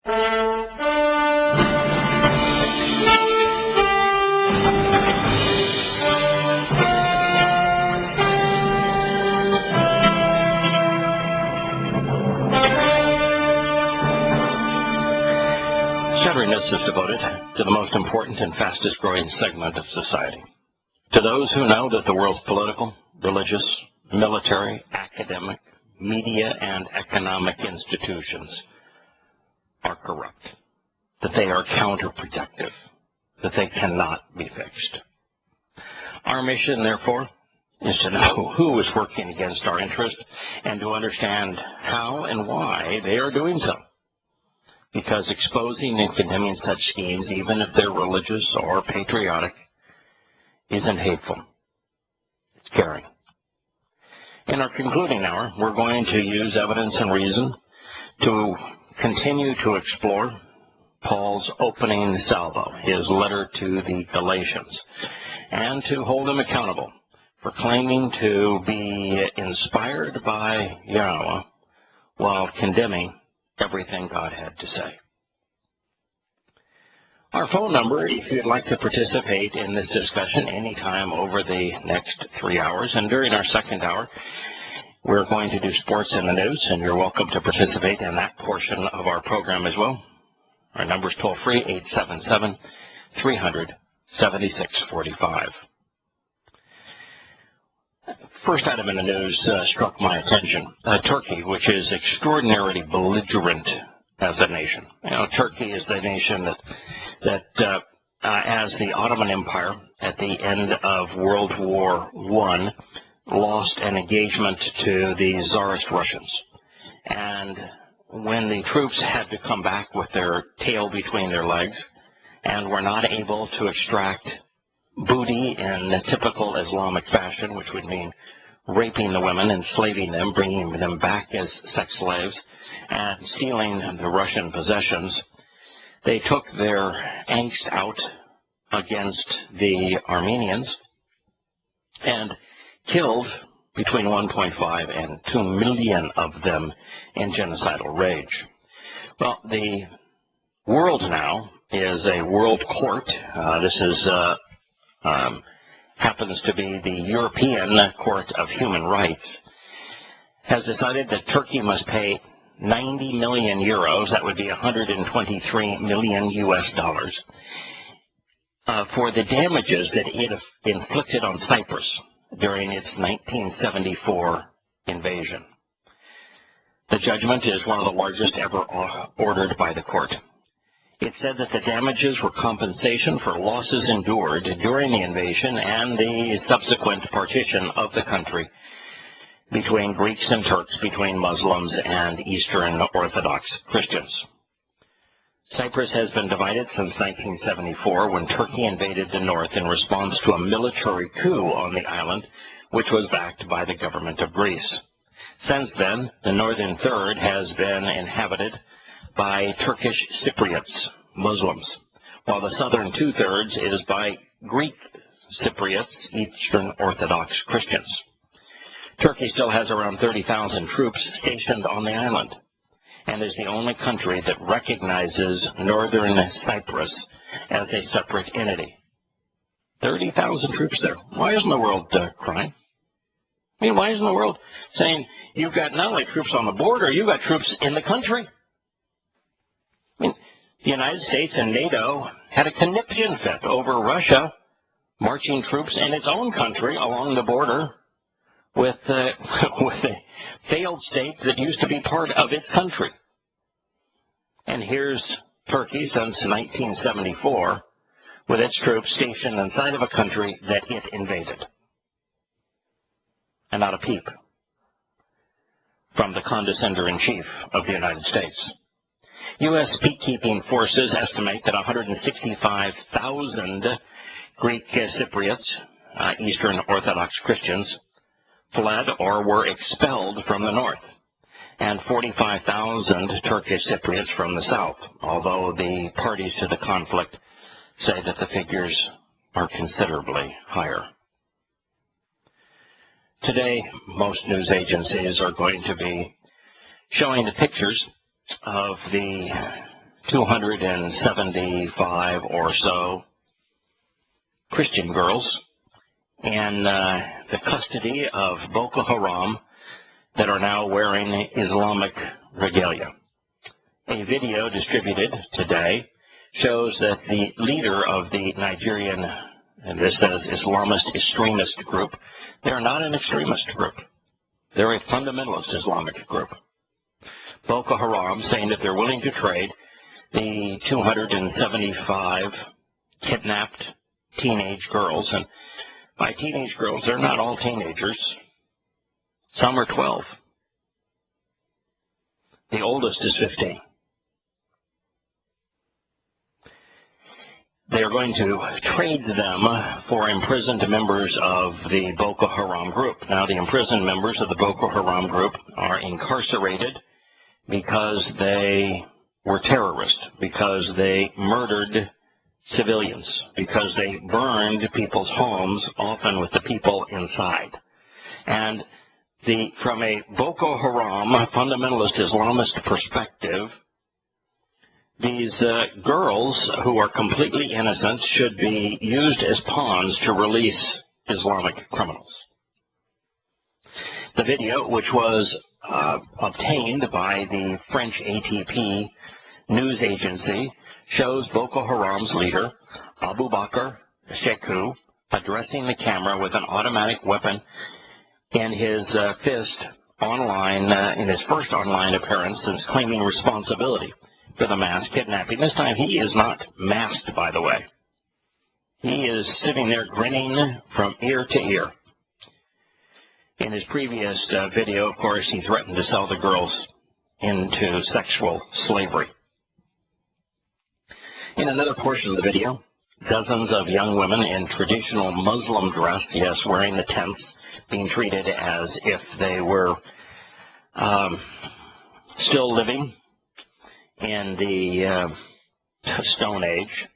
Shatteriness is devoted to the most important and fastest growing segment of society. To those who know that the world's political, religious, military, academic, media, and economic institutions are corrupt, that they are counterproductive, that they cannot be fixed. Our mission, therefore, is to know who is working against our interest and to understand how and why they are doing so. Because exposing and condemning such schemes, even if they're religious or patriotic, isn't hateful. It's caring. In our concluding hour, we're going to use evidence and reason to continue to explore Paul's opening salvo, his letter to the Galatians, and to hold him accountable for claiming to be inspired by Yahweh while condemning everything God had to say. Our phone number, if you'd like to participate in this discussion anytime over the next 3 hours, and during our second hour, we're going to do sports and the news, and you're welcome to participate in that portion of our program as well. Our number is toll-free, 877-300-7645. First item in the news struck my attention. Turkey, which is extraordinarily belligerent as a nation. You know, Turkey is the nation that as the Ottoman Empire at the end of World War I lost an engagement to the Tsarist Russians. And when the troops had to come back with their tail between their legs and were not able to extract booty in the typical Islamic fashion, which would mean raping the women, enslaving them, bringing them back as sex slaves, and stealing the Russian possessions, they took their angst out against the Armenians and killed between 1.5 and 2 million of them in genocidal rage. Well, the world now is a world court. This is happens to be the European Court of Human Rights, has decided that Turkey must pay 90 million euros, that would be 123 million US dollars, for the damages that it inflicted on Cyprus during its 1974 invasion. The judgment is one of the largest ever ordered by the court. It said that the damages were compensation for losses endured during the invasion and the subsequent partition of the country between Greeks and Turks, between Muslims and Eastern Orthodox Christians. Cyprus has been divided since 1974 when Turkey invaded the north in response to a military coup on the island, which was backed by the government of Greece. Since then, the northern third has been inhabited by Turkish Cypriots, Muslims, while the southern two-thirds is by Greek Cypriots, Eastern Orthodox Christians. Turkey still has around 30,000 troops stationed on the island and is the only country that recognizes northern Cyprus as a separate entity. 30,000 troops there. Why isn't the world crying? I mean, why isn't the world saying, you've got not only troops on the border, you've got troops in the country? I mean, the United States and NATO had a conniption fit over Russia marching troops in its own country along the border with a failed state that used to be part of its country. And here's Turkey since 1974 with its troops stationed inside of a country that it invaded. And not a peep from the condescender-in-chief of the United States. U.S. peacekeeping forces estimate that 165,000 Greek Cypriots, Eastern Orthodox Christians, fled or were expelled from the north, and 45,000 Turkish Cypriots from the south, although the parties to the conflict say that the figures are considerably higher. Today, most news agencies are going to be showing the pictures of the 275 or so Christian girls in the custody of Boko Haram that are now wearing Islamic regalia. A video distributed today shows that the leader of the Nigerian, and this says Islamist extremist group, they're not an extremist group. They're a fundamentalist Islamic group. Boko Haram saying that they're willing to trade the 275 kidnapped teenage girls. And by teenage girls, they're not all teenagers. Some are 12. The oldest is 15. They're going to trade them for imprisoned members of the Boko Haram group. Now, the imprisoned members of the Boko Haram group are incarcerated because they were terrorists, because they murdered civilians, because they burned people's homes, often with the people inside. And from a Boko Haram fundamentalist Islamist perspective, these girls who are completely innocent should be used as pawns to release Islamic criminals. The video, which was obtained by the French ATP news agency, shows Boko Haram's leader, Abu Bakr Sheku, addressing the camera with an automatic weapon in his fist online, in his first online appearance since claiming responsibility for the mass kidnapping. This time he is not masked, by the way. He is sitting there grinning from ear to ear. In his previous video, of course, he threatened to sell the girls into sexual slavery. In another portion of the video, dozens of young women in traditional Muslim dress, yes, wearing the tents, being treated as if they were still living in the Stone Age.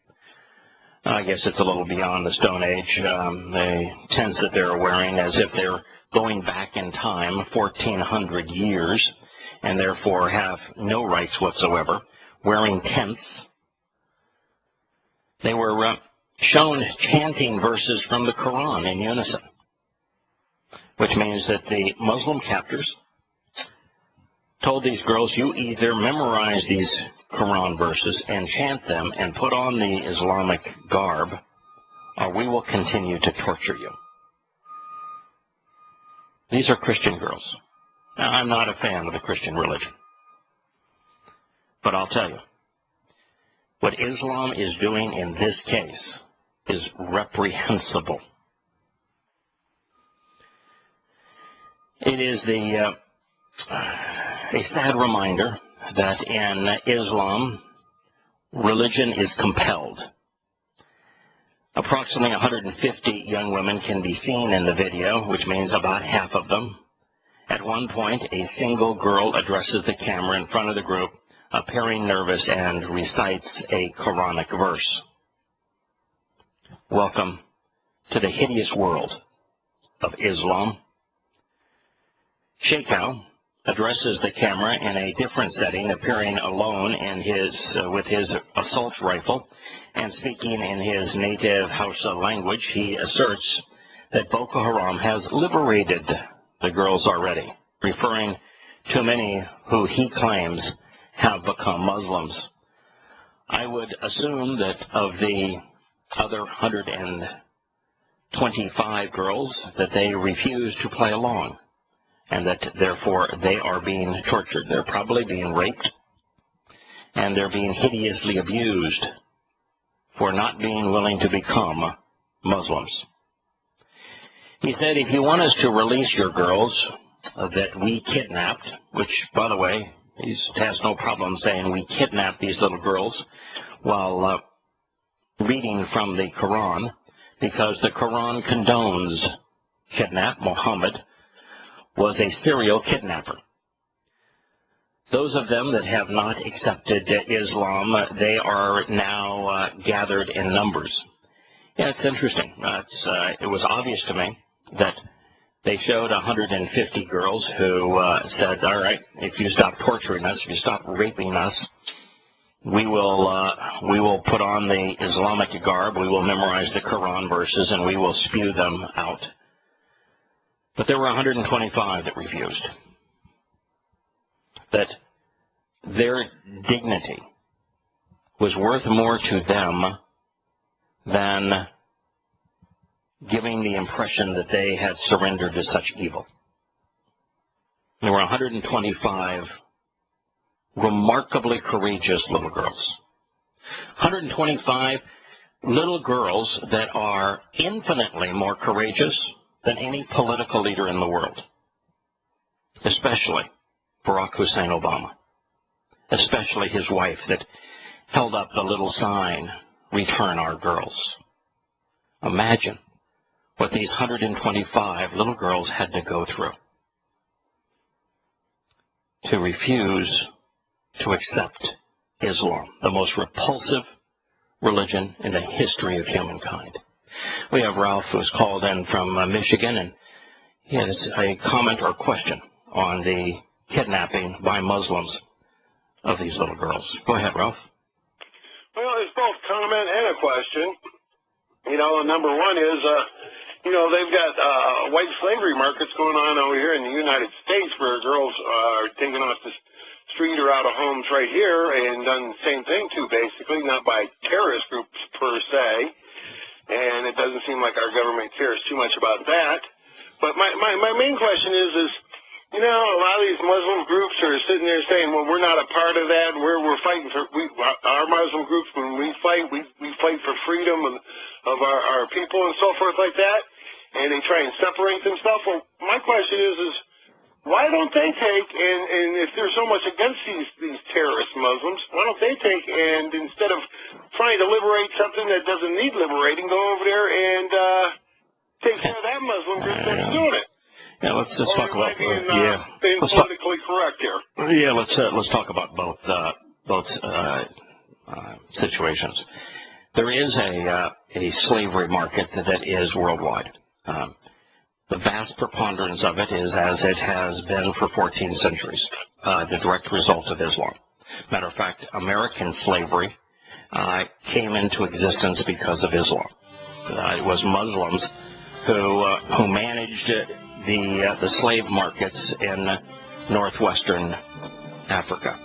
I guess it's a little beyond the Stone Age. The tents that they're wearing as if they're going back in time 1,400 years and therefore have no rights whatsoever, wearing tents. They were shown chanting verses from the Quran in unison, which means that the Muslim captors told these girls, you either memorize these Quran verses and chant them and put on the Islamic garb, or we will continue to torture you. These are Christian girls. Now, I'm not a fan of the Christian religion, but I'll tell you, what Islam is doing in this case is reprehensible. It is a sad reminder that in Islam, religion is compelled. Approximately 150 young women can be seen in the video, which means about half of them. At one point, a single girl addresses the camera in front of the group, appearing nervous, and recites a Quranic verse. Welcome to the hideous world of Islam. Sheikhow addresses the camera in a different setting, appearing alone in with his assault rifle and speaking in his native Hausa language. He asserts that Boko Haram has liberated the girls already, referring to many who he claims have become Muslims. I would assume that of the other 125 girls that they refuse to play along, and that therefore they are being tortured. They're probably being raped, and they're being hideously abused for not being willing to become Muslims. He said, if you want us to release your girls that we kidnapped, which, by the way, he has no problem saying we kidnapped these little girls while reading from the Quran, because the Quran condones kidnap. Muhammad was a serial kidnapper. Those of them that have not accepted Islam, they are now gathered in numbers. Yeah, it's interesting. It was obvious to me that they showed 150 girls who said, all right, if you stop torturing us, if you stop raping us, We will put on the Islamic garb, we will memorize the Quran verses, and we will spew them out. But there were 125 that refused. That their dignity was worth more to them than giving the impression that they had surrendered to such evil. There were 125 remarkably courageous little girls. 125 little girls that are infinitely more courageous than any political leader in the world, especially Barack Hussein Obama, especially his wife that held up the little sign, "Return our girls." Imagine what these 125 little girls had to go through to refuse to accept Islam, the most repulsive religion in the history of humankind. We have Ralph, who's called in from Michigan, and he has a comment or question on the kidnapping by Muslims of these little girls. Go ahead, Ralph. Well, it's both comment and a question. Number one is, they've got white slavery markets going on over here in the United States where girls are taken off the street or out of homes right here and done the same thing too, basically, not by terrorist groups per se. And it doesn't seem like our government cares too much about that. But my main question is, a lot of these Muslim groups are sitting there saying, well, we're not a part of that. We're fighting for, our Muslim groups, when we fight for freedom of our people and so forth like that. And they try and separate themselves. Well, my question is why don't they take, and if they're so much against these terrorist Muslims, why don't they take and instead of trying to liberate something that doesn't need liberating, go over there and take care of that Muslim group that's doing it? Yeah, let's just talk about being politically correct here. Yeah, let's talk about both situations. There is a slavery market that is worldwide. The vast preponderance of it is, as it has been for 14 centuries, the direct result of Islam. Matter of fact, American slavery came into existence because of Islam. It was Muslims who managed the slave markets in northwestern Africa.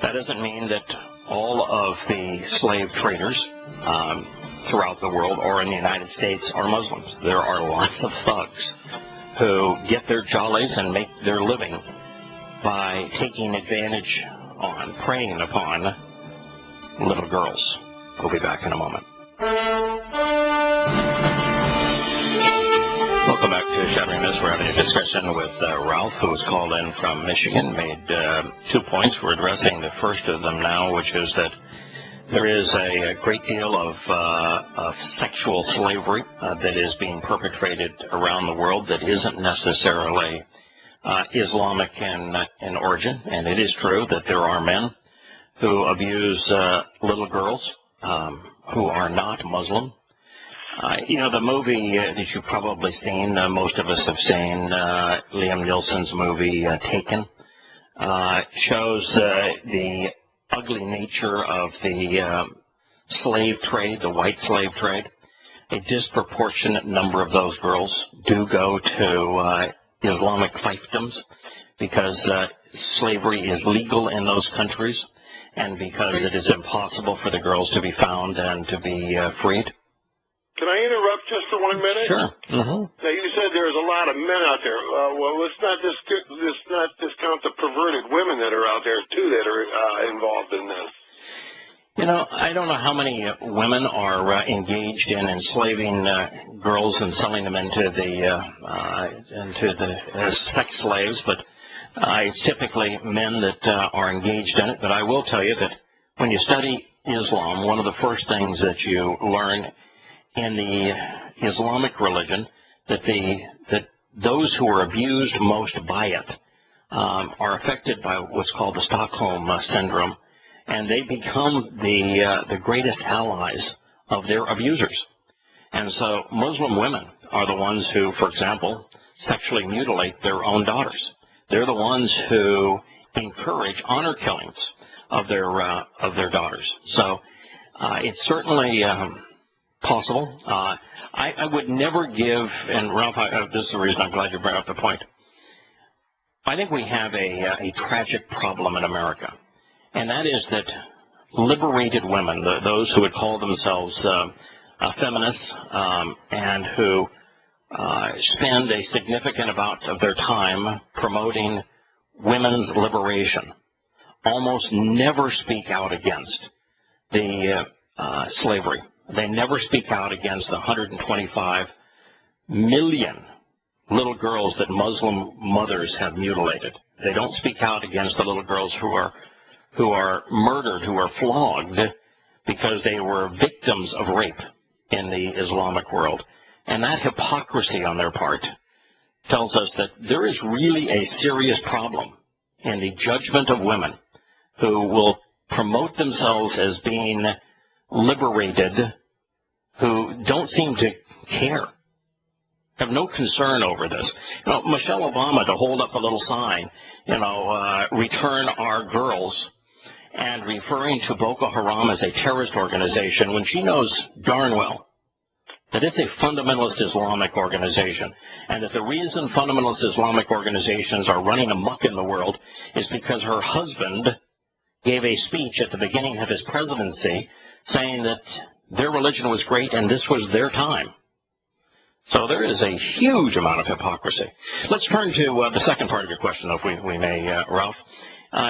That doesn't mean that all of the slave traders throughout the world or in the United States are Muslims. There are lots of thugs who get their jollies and make their living by taking advantage on, preying upon little girls. We'll be back in a moment. Welcome back to Shattering Myths. We're having a discussion with Ralph, who was called in from Michigan, made 2 points. We're addressing the first of them now, which is that there is a great deal of sexual slavery that is being perpetrated around the world that isn't necessarily Islamic in origin. And it is true that there are men who abuse little girls who are not Muslim. The movie that you've probably seen, most of us have seen, Liam Neeson's movie Taken, shows the ugly nature of the slave trade, the white slave trade. A disproportionate number of those girls do go to Islamic fiefdoms because slavery is legal in those countries and because it is impossible for the girls to be found and to be freed. Can I interrupt just for 1 minute? Sure. Mm-hmm. Now, you said there's a lot of men out there. Well, let's not discount the perverted women that are out there, too, that are involved in this. I don't know how many women are engaged in enslaving girls and selling them into the sex slaves, but it's typically men that are engaged in it. But I will tell you that when you study Islam, one of the first things that you learn in the Islamic religion that those who are abused most by it are affected by what's called the Stockholm syndrome, and they become the greatest allies of their abusers. And so Muslim women are the ones who, for example, sexually mutilate their own daughters. They're the ones who encourage honor killings of their daughters. So it's certainly possible. I would never give, and Ralph, this is the reason I'm glad you brought up the point. I think we have a tragic problem in America, and that is that liberated women, those who would call themselves feminists, and who spend a significant amount of their time promoting women's liberation, almost never speak out against the slavery. They never speak out against the 125 million little girls that Muslim mothers have mutilated. They don't speak out against the little girls who are murdered, who are flogged because they were victims of rape in the Islamic world. And that hypocrisy on their part tells us that there is really a serious problem in the judgment of women who will promote themselves as being liberated, who don't seem to care, have no concern over this. You know, Michelle Obama, to hold up a little sign, return our girls, and referring to Boko Haram as a terrorist organization when she knows darn well that it's a fundamentalist Islamic organization, and that the reason fundamentalist Islamic organizations are running amok in the world is because her husband gave a speech at the beginning of his presidency saying that their religion was great and this was their time. So there is a huge amount of hypocrisy. Let's turn to the second part of your question, if we may, Ralph.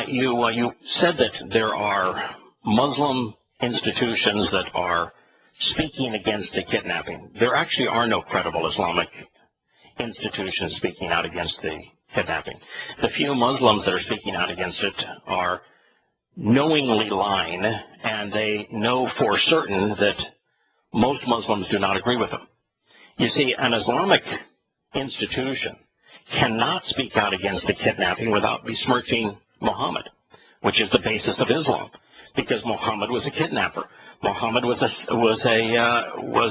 You said that there are Muslim institutions that are speaking against the kidnapping. There actually are no credible Islamic institutions speaking out against the kidnapping. The few Muslims that are speaking out against it are knowingly lying, and they know for certain that most Muslims do not agree with them. You see, an Islamic institution cannot speak out against the kidnapping without besmirching Muhammad, which is the basis of Islam, because Muhammad was a kidnapper. Muhammad was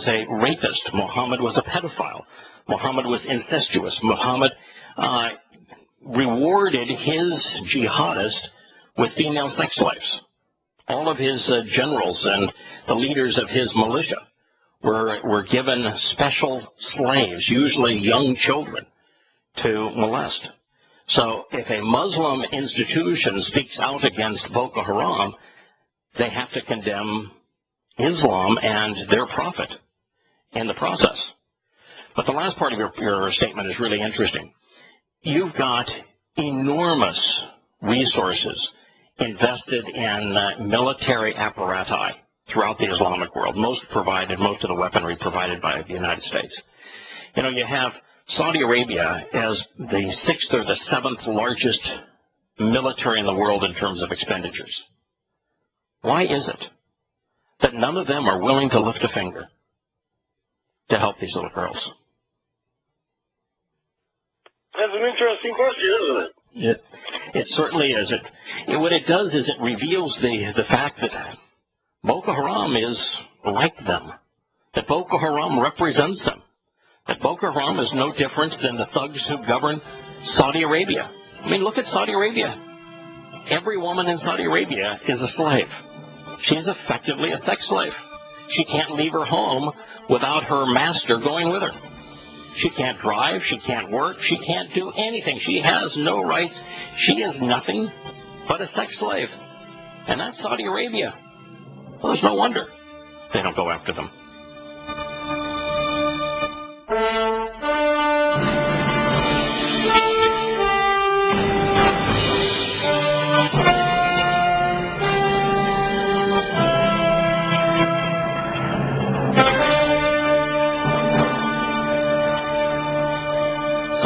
a rapist. Muhammad was a pedophile. Muhammad was incestuous. Muhammad rewarded his jihadists with female sex slaves. All of his generals and the leaders of his militia were given special slaves, usually young children, to molest. So if a Muslim institution speaks out against Boko Haram, they have to condemn Islam and their prophet in the process. But the last part of your statement is really interesting. You've got enormous resources invested in military apparati throughout the Islamic world, most of the weaponry provided by the United States. You know, you have Saudi Arabia as the 6th or the 7th largest military in the world in terms of expenditures. Why is it that none of them are willing to lift a finger to help these little girls? That's an interesting question, isn't it? It certainly is. What it does is it reveals the fact that Boko Haram is like them, that Boko Haram represents them, that Boko Haram is no different than the thugs who govern Saudi Arabia. I mean, look at Saudi Arabia. Every woman in Saudi Arabia is a slave. She's effectively a sex slave. She can't leave her home without her master going with her. She can't drive. She can't work. She can't do anything. She has no rights. She is nothing but a sex slave. And that's Saudi Arabia. Well, there's no wonder they don't go after them.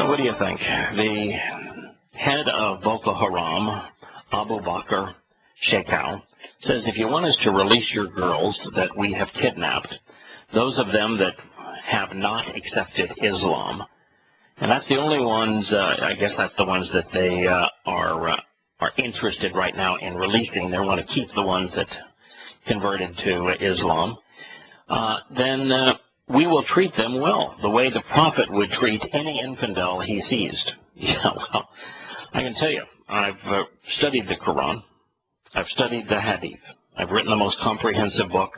What do you think? The head of Boko Haram, Abu Bakr Shekau, says if you want us to release your girls that we have kidnapped, those of them that have not accepted Islam, and that's the only ones, I guess that's the ones that they are interested right now in releasing. They want to keep the ones that converted to Islam. Then we will treat them well, the way the prophet would treat any infidel he seized. Yeah, well, I can tell you, I've studied the Quran, I've studied the Hadith. I've written the most comprehensive book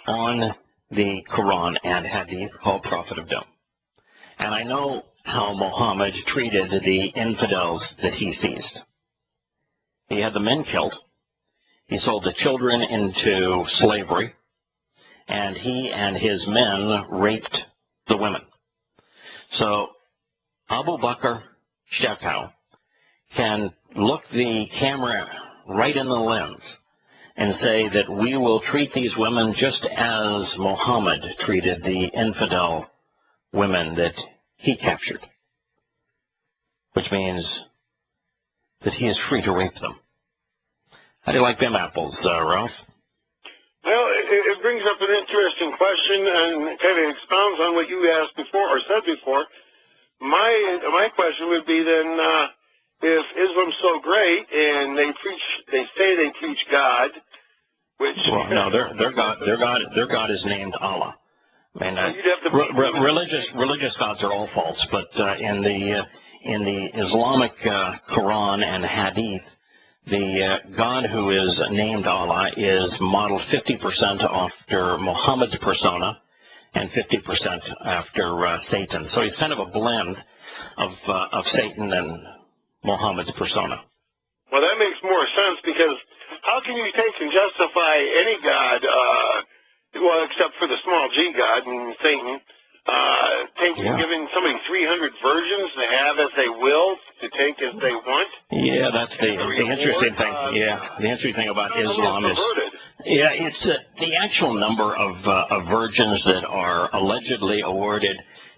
on the Quran and Hadith called Prophet of Doom. And I know how Muhammad treated the infidels that he seized. He had the men killed. He sold the children into slavery. And he and his men raped the women. So Abu Bakr Shekau can look the camera right in the lens and say that we will treat these women just as Muhammad treated the infidel women that he captured, which means that he is free to rape them. How do you like them apples, Ralph? Well, it brings up an interesting question and kind of expounds on what you asked before or said before. My question would be then, if Islam's so great and they say they preach God, which no, their God is named Allah. I mean, religious gods are all false, but in the Islamic Quran and Hadith, the God who is named Allah is modeled 50% after Muhammad's persona and 50% after Satan. So he's kind of a blend of Satan and Muhammad's persona. Well, that makes more sense, because how can you take and justify any God, well, except for the small g God and Satan, giving somebody 300 versions to have as they will, to take as they want? Yeah, that's the interesting thing. The interesting thing about Islam is, it's the actual number of virgins that are allegedly awarded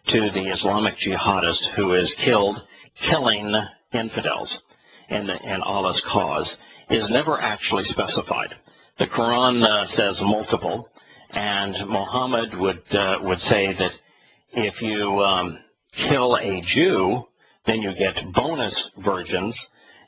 to the Islamic jihadist who is killing infidels in Allah's cause is never actually specified. The Quran says multiple, and Muhammad would say that if you kill a Jew, then you get bonus virgins.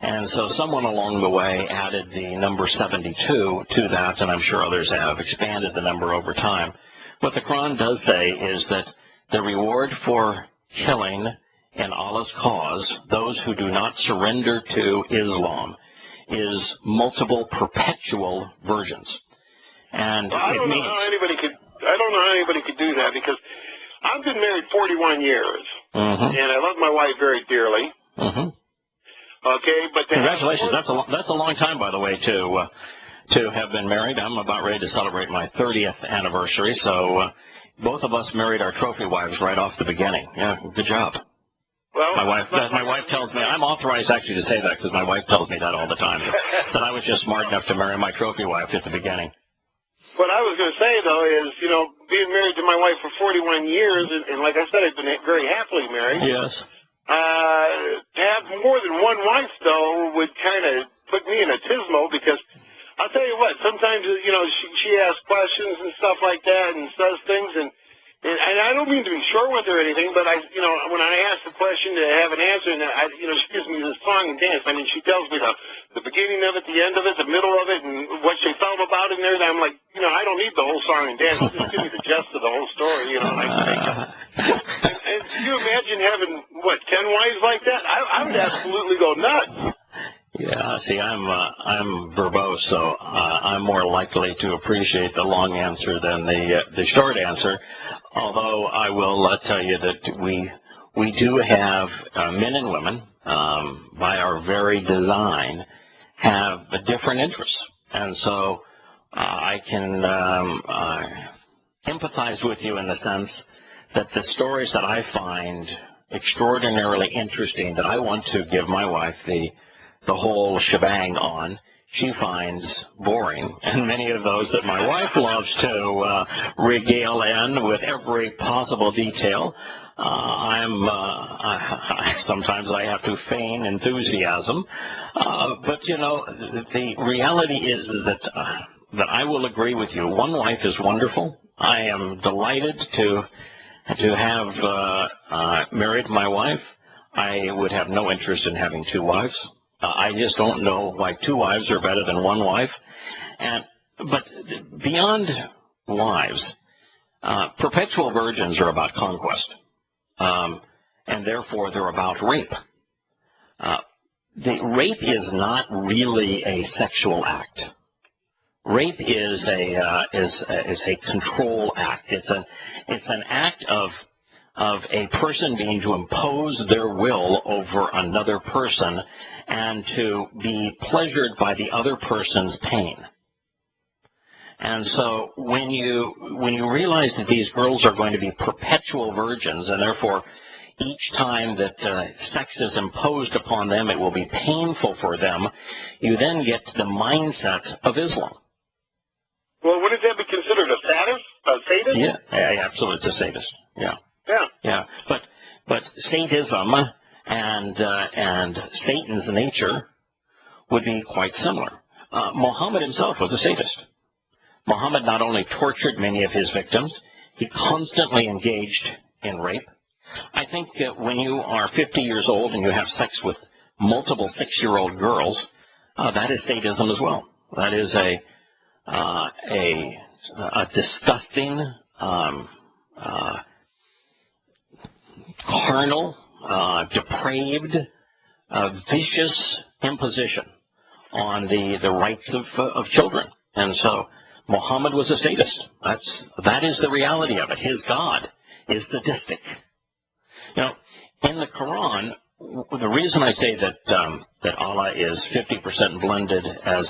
And so someone along the way added the number 72 to that, and I'm sure others have expanded the number over time. What the Quran does say is that the reward for killing in Allah's cause those who do not surrender to Islam is multiple perpetual virgins. And I don't know how anybody could do that, because I've been married 41 years, and I love my wife very dearly. Okay, but congratulations. That's a long time, by the way, to have been married. I'm about ready to celebrate my 30th anniversary, so both of us married our trophy wives right off the beginning. Yeah, good job. Well, my wife tells me, I'm authorized actually to say that because my wife tells me that all the time, that I was just smart enough to marry my trophy wife at the beginning. What I was going to say, though, is, being married to my wife for 41 years, and like I said, I've been very happily married. Yes. To have more than one wife, though, would kind of put me in a tismo, because I'll tell you what, sometimes, she asks questions and stuff like that and says things, and I don't mean to be short with her or anything, but when I ask the question to have an answer, and she gives me this song and dance. I mean, she tells me the beginning of it, the end of it, the middle of it, and what she felt about it in there. And I'm like, I don't need the whole song and dance. Just give me the gist of the whole story, And can you imagine having 10 wives like that? I would absolutely go nuts. Yeah, see, I'm verbose, so I'm more likely to appreciate the long answer than the short answer. Although I will tell you that we do have men and women, by our very design, have different interests, and so I can empathize with you in the sense that the stories that I find extraordinarily interesting, that I want to give my wife the whole shebang on, she finds boring, and many of those that my wife loves to regale in with every possible detail, sometimes I have to feign enthusiasm, but the reality is that I will agree with you. One wife is wonderful. I am delighted to have married my wife. I would have no interest in having two wives. I just don't know why two wives are better than one wife. But beyond wives, perpetual virgins are about conquest, and therefore they're about rape. the rape is not really a sexual act. Rape is a control act. It's an act of a person being to impose their will over another person and to be pleasured by the other person's pain. And so when you realize that these girls are going to be perpetual virgins, and therefore each time that sex is imposed upon them, it will be painful for them, you then get the mindset of Islam. Well, wouldn't that be considered a sadist? Yeah, absolutely, it's a sadist. Yeah. But sadism and Satan's nature would be quite similar. Muhammad himself was a sadist. Muhammad not only tortured many of his victims, he constantly engaged in rape. I think that when you are 50 years old and you have sex with multiple 6-year-old girls, that is sadism as well. That is a disgusting, carnal, depraved, vicious imposition on the rights of children. And so Muhammad was a sadist. That is the reality of it. His God is sadistic. You know, in the Quran, the reason I say that Allah is 50% blended as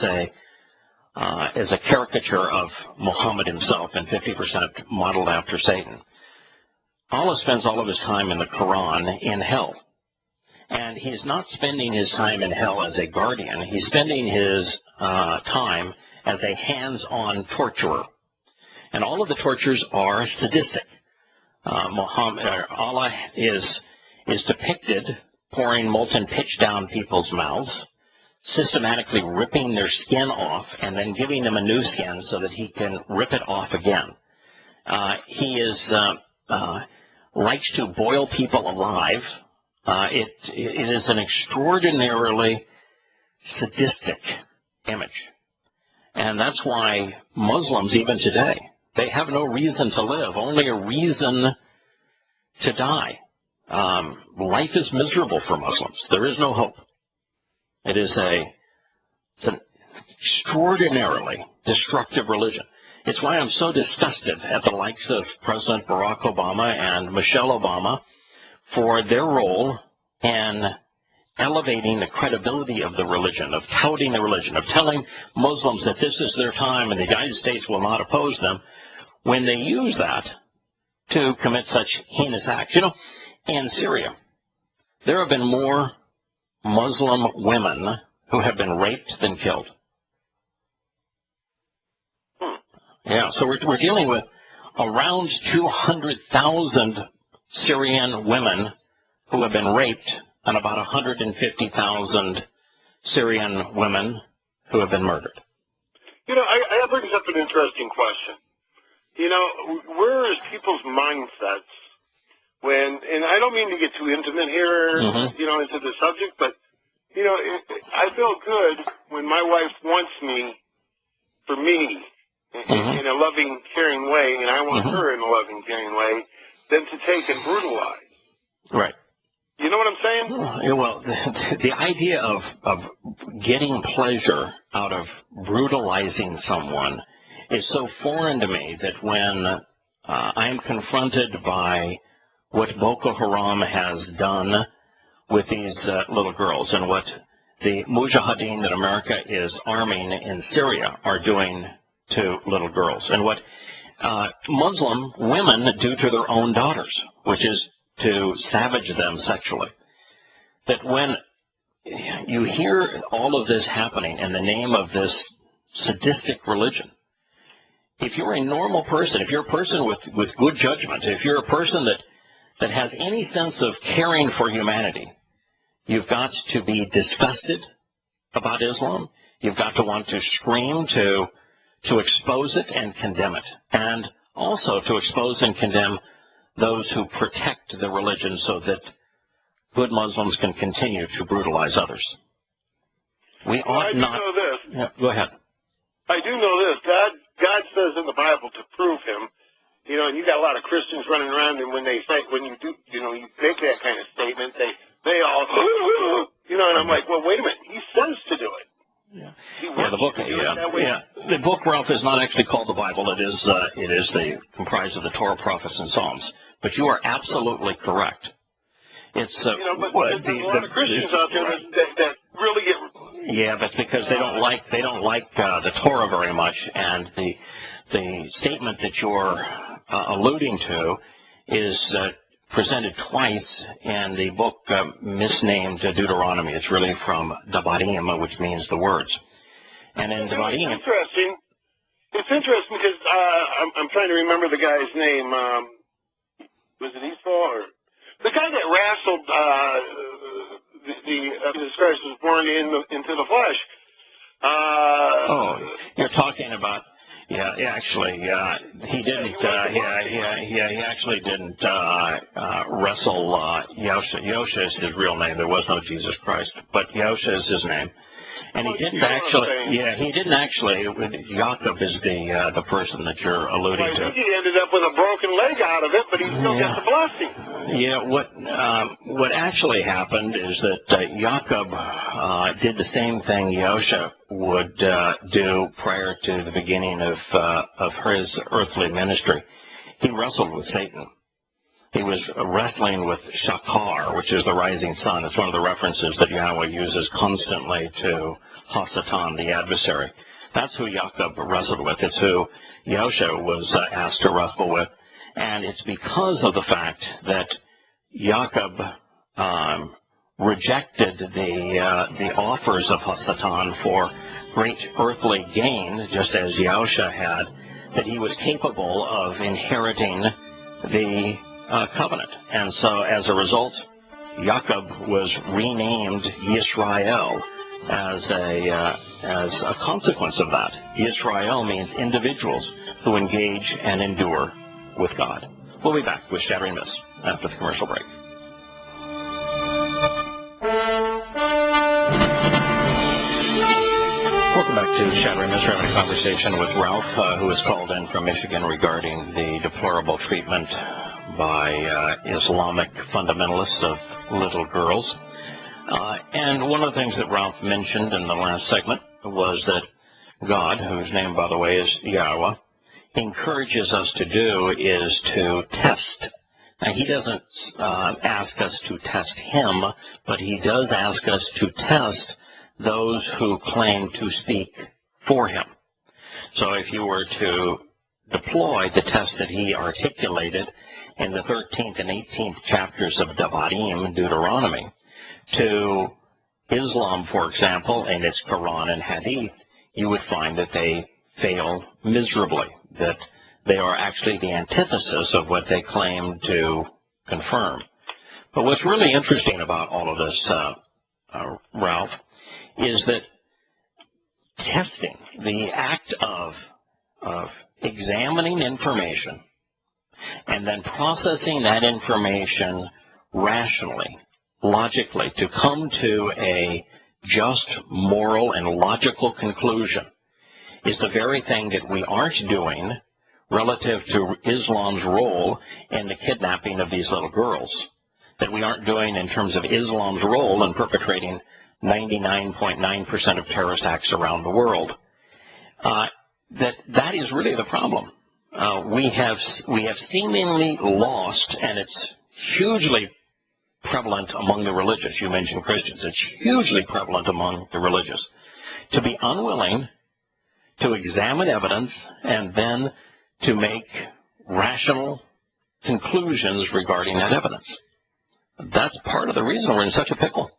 a caricature of Muhammad himself and 50% modeled after Satan. Allah spends all of his time in the Quran in hell. And he's not spending his time in hell as a guardian. He's spending his time as a hands-on torturer. And all of the tortures are sadistic. Allah is depicted pouring molten pitch down people's mouths, systematically ripping their skin off, and then giving them a new skin so that he can rip it off again. He likes to boil people alive. It is an extraordinarily sadistic image. And that's why Muslims, even today, they have no reason to live, only a reason to die. Life is miserable for Muslims. There is no hope. It is an extraordinarily destructive religion. It's why I'm so disgusted at the likes of President Barack Obama and Michelle Obama for their role in elevating the credibility of the religion, of touting the religion, of telling Muslims that this is their time and the United States will not oppose them, when they use that to commit such heinous acts. You know, in Syria, there have been more Muslim women who have been raped than killed. Yeah, so we're dealing with around 200,000 Syrian women who have been raped and about 150,000 Syrian women who have been murdered. You know, that brings up an interesting question. You know, where is people's mindsets when, and I don't mean to get too intimate here, you know, into the subject, but, you know, I feel good when my wife wants me for me in a loving, caring way, and I want her in a loving, caring way, than to take and brutalize. Right. You know what I'm saying? Yeah, well, the idea of getting pleasure out of brutalizing someone is so foreign to me that when I'm confronted by what Boko Haram has done with these little girls and what the Mujahideen that America is arming in Syria are doing to little girls, and what Muslim women do to their own daughters, which is to savage them sexually. That when you hear all of this happening in the name of this sadistic religion, if you're a normal person, if you're a person with good judgment, if you're a person that has any sense of caring for humanity, you've got to be disgusted about Islam. You've got to want to scream to expose it and condemn it, and also to expose and condemn those who protect the religion so that good Muslims can continue to brutalize others. We ought not. I do know this. Yeah, go ahead. I do know this. God says in the Bible to prove Him. You know, and you got a lot of Christians running around, and when you do, you know, you make that kind of statement, they all, you You know, and I'm like, well, wait a minute. He says to do it. Yeah, the book, Ralph, is not actually called the Bible. It is comprised of the Torah, prophets, and Psalms. But you are absolutely correct. It's but there's a lot of Christians out there that really get. Yeah, but because they don't like the Torah very much, and the statement that you're alluding to is presented twice in the book misnamed Deuteronomy. It's really from Devarim, which means the words. And in Devarim, it's interesting because I'm trying to remember the guy's name. Was it Esau or the guy that wrestled Jesus Christ was born into the flesh? You're talking about. Yeah, actually, he didn't. He actually didn't wrestle Yosha. Yosha is his real name. There was no Jesus Christ, but Yosha is his name. And he didn't actually. Yeah, he didn't actually. Jacob is the person that you're alluding to. I think he ended up with a broken leg out of it, but he still got the blessing. Yeah, what actually happened is that Jacob did the same thing Yosha would do prior to the beginning of his earthly ministry. He wrestled with Satan. He was wrestling with Shakar, which is the rising sun. It's one of the references that Yahweh uses constantly to Hasatan, the adversary. That's who Jacob wrestled with. It's who Yosha was asked to wrestle with. And it's because of the fact that Jacob rejected the offers of Hasatan for great earthly gain, just as Yosha had, that he was capable of inheriting the covenant. And so as a result, Jacob was renamed Yisrael as a consequence of that. Yisrael means individuals who engage and endure with God. We'll be back with Shattering Myths after the commercial break. Welcome back to Shattering Myths. We're having a conversation with Ralph, who is called in from Michigan regarding the deplorable treatment by Islamic fundamentalists of little girls. And one of the things that Ralph mentioned in the last segment was that God, whose name, by the way, is Yahweh, encourages us to do is to test. Now, he doesn't ask us to test him, but he does ask us to test those who claim to speak for him. So if you were to deploy the test that he articulated in the 13th and 18th chapters of Devarim, Deuteronomy, to Islam, for example, in its Quran and Hadith, you would find that they fail miserably, that they are actually the antithesis of what they claim to confirm. But what's really interesting about all of this, Ralph, is that testing, the act of examining information and then processing that information rationally, logically, to come to a just, moral, and logical conclusion is the very thing that we aren't doing relative to Islam's role in the kidnapping of these little girls, that we aren't doing in terms of Islam's role in perpetrating 99.9% of terrorist acts around the world. That is really the problem. We have seemingly lost, and it's hugely prevalent among the religious. You mentioned Christians. It's hugely prevalent among the religious to be unwilling to examine evidence and then to make rational conclusions regarding that evidence. That's part of the reason we're in such a pickle.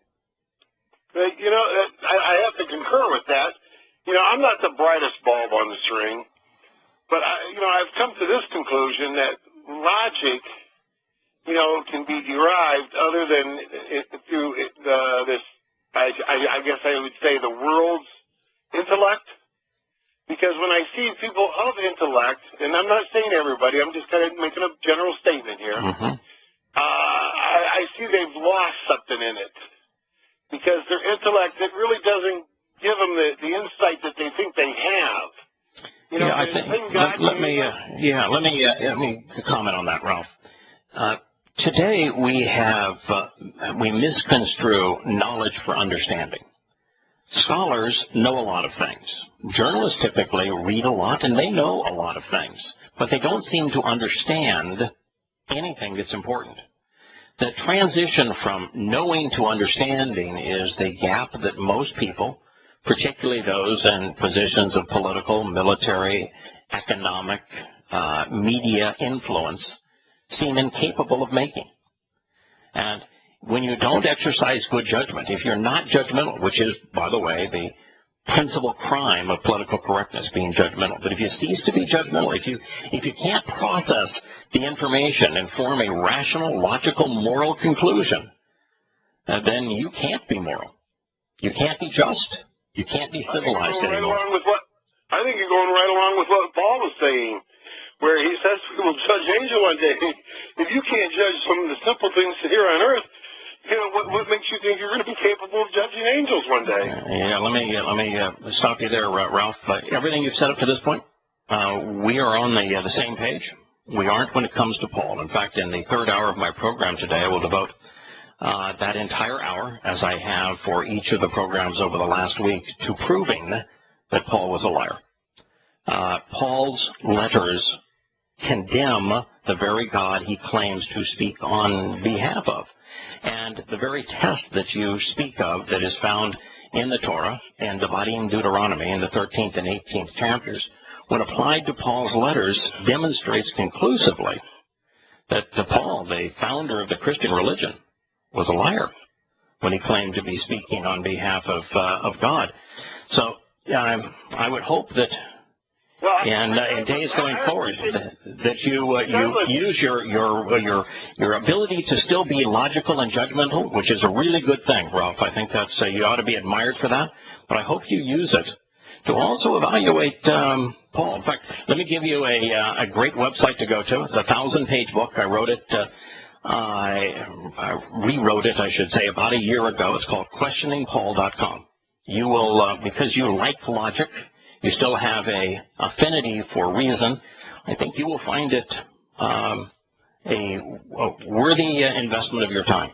You know, I have to concur with that. You know, I'm not the brightest bulb on the string, but I've come to this conclusion that logic, can be derived other than through this. I guess I would say the world's intellect, because when I see people of intellect, and I'm not saying everybody, I'm just kind of making a general statement here. Mm-hmm. I see they've lost something in it. Because their intellect, it really doesn't give them the insight that they think they have. Let me comment on that, Ralph. Today we misconstrue knowledge for understanding. Scholars know a lot of things. Journalists typically read a lot and they know a lot of things, but they don't seem to understand anything that's important. The transition from knowing to understanding is the gap that most people, particularly those in positions of political, military, economic, media influence, seem incapable of making. And when you don't exercise good judgment, if you're not judgmental, which is, by the way, the principal crime of political correctness, being judgmental, but if you cease to be judgmental, if you can't process the information and form a rational, logical, moral conclusion, then you can't be moral. You can't be just. You can't be civilized anymore. I think you're going right along with what Paul was saying, where he says we will judge angel one day. If you can't judge some of the simple things here on earth, you know, what makes you think you're going to be capable of judging angels one day? Yeah, let me stop you there, Ralph. Everything you've said up to this point, we are on the same page. We aren't when it comes to Paul. In fact, in the third hour of my program today, I will devote that entire hour, as I have for each of the programs over the last week, to proving that Paul was a liar. Paul's letters condemn the very God he claims to speak on behalf of. And the very test that you speak of that is found in the Torah and dividing Deuteronomy in the 13th and 18th chapters, when applied to Paul's letters, demonstrates conclusively that Paul, the founder of the Christian religion, was a liar when he claimed to be speaking on behalf of God. So I would hope that in days going forward that you use your ability to still be logical and judgmental, which is a really good thing, Ralph. I think that's you ought to be admired for that. But I hope you use it to also evaluate Paul. In fact, let me give you a great website to go to. It's a 1,000-page book. I wrote it. I rewrote it, I should say, about a year ago. It's called QuestioningPaul.com. You will, because you like logic, you still have a affinity for reason, I think you will find it a worthy investment of your time.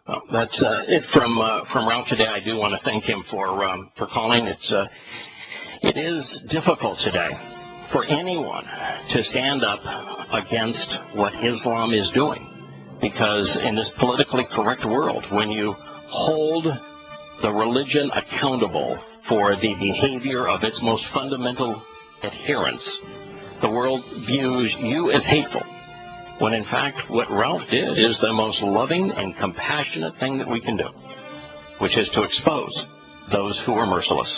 Well, that's it from Ralph today. I do want to thank him for calling. It is difficult today for anyone to stand up against what Islam is doing, because in this politically correct world, when you hold the religion accountable for the behavior of its most fundamental adherents, the world views you as hateful, when in fact what Ralph did is the most loving and compassionate thing that we can do, which is to expose those who are merciless.